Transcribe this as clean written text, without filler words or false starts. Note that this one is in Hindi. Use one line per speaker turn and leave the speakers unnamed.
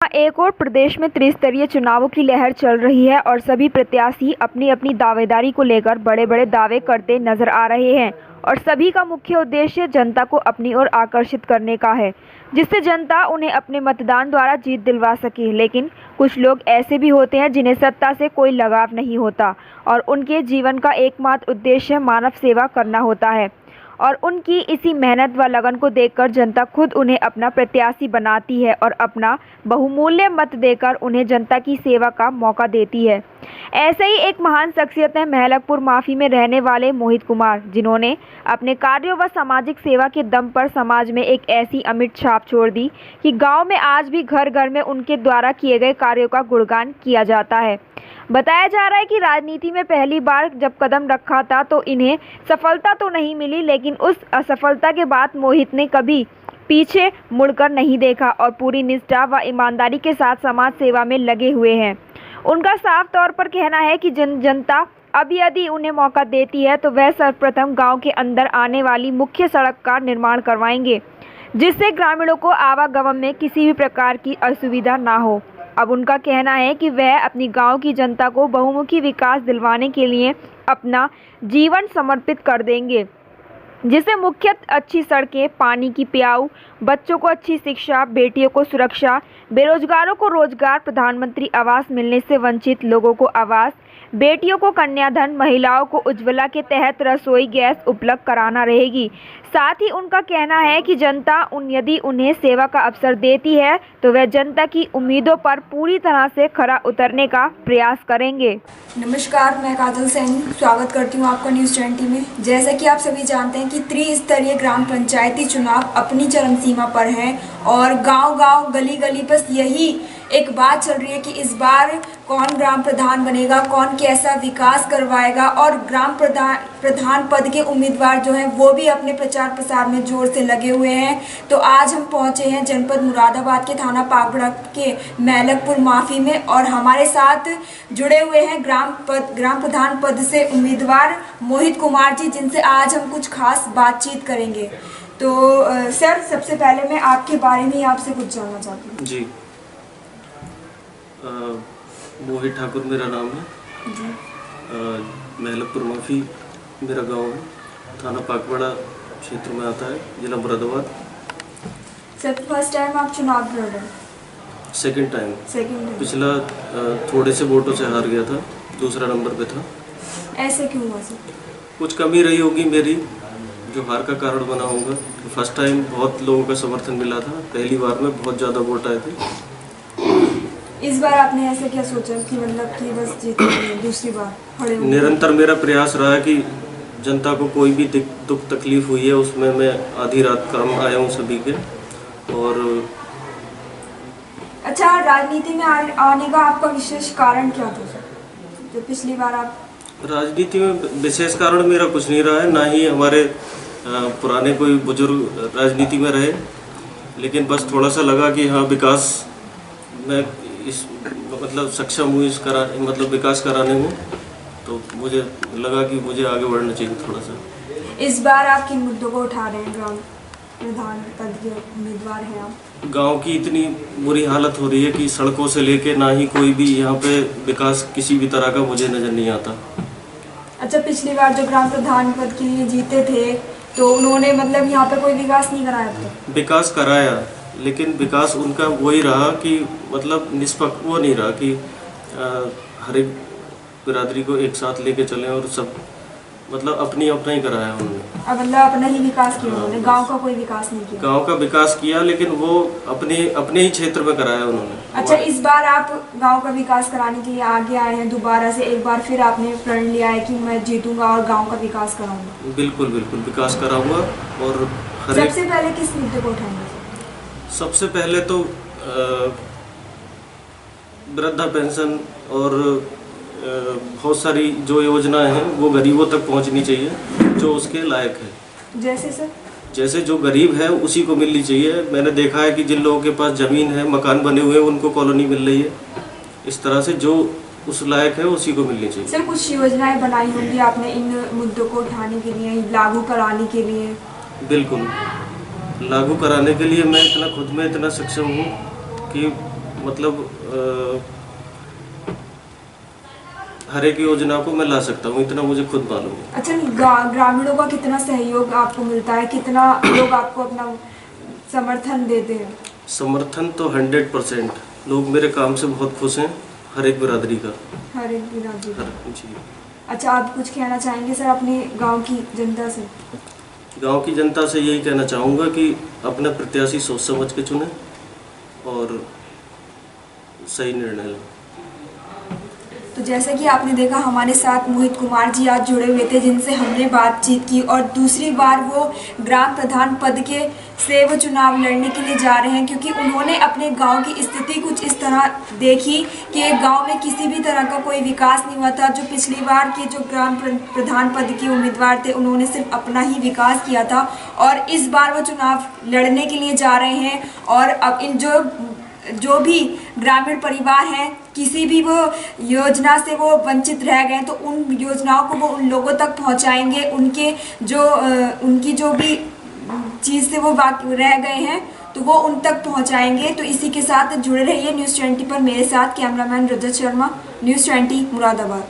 एक ओर प्रदेश में त्रिस्तरीय चुनावों की लहर चल रही है और सभी प्रत्याशी अपनी अपनी दावेदारी को लेकर बड़े बड़े दावे करते नजर आ रहे हैं और सभी का मुख्य उद्देश्य जनता को अपनी ओर आकर्षित करने का है, जिससे जनता उन्हें अपने मतदान द्वारा जीत दिलवा सके। लेकिन कुछ लोग ऐसे भी होते हैं जिन्हें सत्ता से कोई लगाव नहीं होता और उनके जीवन का एकमात्र उद्देश्य मानव सेवा करना होता है और उनकी इसी मेहनत व लगन को देखकर जनता खुद उन्हें अपना प्रत्याशी बनाती है और अपना बहुमूल्य मत देकर उन्हें जनता की सेवा का मौका देती है। ऐसे ही एक महान शख्सियत है महलकपुर माफी में रहने वाले मोहित कुमार, जिन्होंने अपने कार्यों व सामाजिक सेवा के दम पर समाज में एक ऐसी अमिट छाप छोड़ दी कि गांव में आज भी घर घर में उनके द्वारा किए गए कार्यों का गुणगान किया जाता है। बताया जा रहा है कि राजनीति में पहली बार जब कदम रखा था तो इन्हें सफलता तो नहीं मिली, लेकिन उस असफलता के बाद मोहित ने कभी पीछे मुड़कर नहीं देखा और पूरी निष्ठा व ईमानदारी के साथ समाज सेवा में लगे हुए हैं। उनका साफ तौर पर कहना है कि जनता अब यदि उन्हें मौका देती है तो वह सर्वप्रथम गांव के अंदर आने वाली मुख्य सड़क का निर्माण करवाएंगे, जिससे ग्रामीणों को आवागमन में किसी भी प्रकार की असुविधा ना हो। अब उनका कहना है कि वह अपनी गांव की जनता को बहुमुखी विकास दिलवाने के लिए अपना जीवन समर्पित कर देंगे, जिससे मुख्यतः अच्छी सड़कें, पानी की प्याऊ, बच्चों को अच्छी शिक्षा, बेटियों को सुरक्षा, बेरोजगारों को रोजगार, प्रधानमंत्री आवास मिलने से वंचित लोगों को आवास, बेटियों को कन्याधन, महिलाओं को उज्ज्वला के तहत रसोई गैस उपलब्ध कराना रहेगी। साथ ही उनका कहना है कि जनता यदि उन्हें सेवा का अवसर देती है तो वह जनता की उम्मीदों पर पूरी तरह से खरा उतरने का प्रयास करेंगे।
नमस्कार, मैं काजल सैनी स्वागत करती हूँ आपका न्यूज़ 20 में। जैसा कि आप सभी जानते हैं कि त्रिस्तरीय ग्राम पंचायती चुनाव अपनी चरम सीमा पर हैं और गांव-गांव, गली-गली बस यही एक बात चल रही है कि इस बार कौन ग्राम प्रधान बनेगा, कौन कैसा विकास करवाएगा और ग्राम प्रधान पद के उम्मीदवार जो हैं वो भी अपने प्रचार प्रसार में जोर से लगे हुए हैं। तो आज हम पहुंचे हैं जनपद मुरादाबाद के थाना पागड़ा के महलकपुर माफी में और हमारे साथ जुड़े हुए हैं ग्राम प्रधान पद से उम्मीदवार मोहित कुमार जी, जिनसे आज हम कुछ खास बातचीत करेंगे। तो सर, सबसे पहले मैं आपके बारे में आपसे कुछ जानना चाहती हूँ।
जी, मोहित ठाकुर मेरा नाम है जी। महलकपुर माफी मेरा गांव है, थाना पागड़ा क्षेत्र में आता है, जिला मुरादाबाद।
सर, फर्स्ट टाइम आप चुनाव लड़ रहे हैं?
Second time. पिछला थोड़े से वोटों से हार गया था, दूसरा नंबर पे था।
ऐसे क्यों हुआ सर?
कुछ कमी रही होगी मेरी, जो हार का कारण बना होगा। फर्स्ट टाइम बहुत लोगों का समर्थन मिला था, पहली बार में बहुत ज़्यादा वोट आए थे।
इस बार आपने ऐसे क्या सोचा कि मतलब कि बस जीतेंगे दूसरी बार?
निरंतर मेरा प्रयास रहा है कि जनता को कोई भी दुख तकलीफ हुई है उसमें मैं आधी रात काम आया हूँ सभी के। और
अच्छा, राजनीति में आने का आपका विशेष कारण क्या था सर, जो पिछली बार आप?
राजनीति में विशेष कारण मेरा कुछ नहीं रहा है, ना ही हमारे पुराने कोई बुजुर्ग राजनीति में रहे, लेकिन बस थोड़ा सा लगा कि हाँ विकास मैं इस मतलब सक्षम हूँ मतलब विकास कराने में, तो मुझे लगा कि मुझे आगे बढ़ना चाहिए थोड़ा सा।
इस बार आप किन मुद्दों को उठा रहे हैं? ग्राम प्रधान पद के उम्मीदवार हैं आप। गांव
की इतनी बुरी हालत हो रही है कि सड़कों से लेके ना ही कोई भी यहाँ पे विकास किसी भी तरह का मुझे नज़र नहीं आता।
अच्छा, पिछली बार जो ग्राम प्रधान पद के लिए जीते थे तो उन्होंने मतलब यहाँ पे कोई विकास नहीं कराया था?
विकास कराया, लेकिन विकास उनका वही रहा कि मतलब निष्पक्ष वो नहीं रहा कि हर एक बिरादरी को एक साथ लेके चलें और सब मतलब अपना ही कराया उन्होंने।
अब मतलब अपना ही विकास किया उन्होंने, गांव का कोई विकास नहीं किया?
गांव का विकास किया, लेकिन वो अपने ही क्षेत्र में कराया उन्होंने।
अच्छा, इस बार आप गांव का विकास कराने के लिए आगे आए हैं दोबारा से, एक बार फिर आपने प्रण लिया है कि मैं जीतूंगा और गाँव का विकास कराऊंगा?
बिल्कुल बिल्कुल विकास कराऊंगा। और
सबसे पहले किस मुद्दे को उठाएंगे?
सबसे पहले तो वृद्धा पेंशन और बहुत सारी जो योजनाएं हैं वो गरीबों तक पहुंचनी चाहिए जो उसके लायक है।
जैसे सर?
जैसे जो गरीब है उसी को मिलनी चाहिए। मैंने देखा है कि जिन लोगों के पास ज़मीन है, मकान बने हुए हैं, उनको कॉलोनी मिल रही है। इस तरह से जो उस लायक है उसी को मिलनी चाहिए।
सर, कुछ योजनाएं बनाई होंगी आपने इन मुद्दों को उठाने के लिए, लागू कराने के लिए?
बिल्कुल, लागू कराने के लिए मैं खुद में इतना सक्षम हूँ कि मतलब हर एक योजना को मैं ला सकता हूँ, इतना मुझे खुद मालूम है।
अच्छा, ग्रामीणों का कितना सहयोग आपको मिलता है, कितना लोग आपको अपना समर्थन देते हैं?
समर्थन तो 100%, लोग मेरे काम से बहुत खुश हैं, हर एक बिरादरी का।
हर एक बिरादरी का।
जी।
अच्छा, आप कुछ कहना चाहेंगे सर अपने गांव की जनता से?
गांव की जनता से यही कहना चाहूँगा कि अपना प्रत्याशी सोच समझ के चुने और सही निर्णय लें।
तो जैसे कि आपने देखा, हमारे साथ मोहित कुमार जी आज जुड़े हुए थे, जिनसे हमने बातचीत की और दूसरी बार वो ग्राम प्रधान पद के से वो चुनाव लड़ने के लिए जा रहे हैं, क्योंकि उन्होंने अपने गांव की स्थिति कुछ इस तरह देखी कि गांव में किसी भी तरह का कोई विकास नहीं हुआ था। जो पिछली बार के जो ग्राम प्रधान पद के उम्मीदवार थे, उन्होंने सिर्फ अपना ही विकास किया था और इस बार वो चुनाव लड़ने के लिए जा रहे हैं। और अब इन जो भी ग्रामीण परिवार हैं, किसी भी वो योजना से वो वंचित रह गए, तो उन योजनाओं को वो उन लोगों तक पहुंचाएंगे। उनकी जो भी चीज़ से वो बाकी रह गए हैं, तो वो उन तक पहुंचाएंगे। तो इसी के साथ जुड़े रहिए न्यूज़ 20 पर मेरे साथ। Cameraman Rajat Sharma, news 20 Moradabad.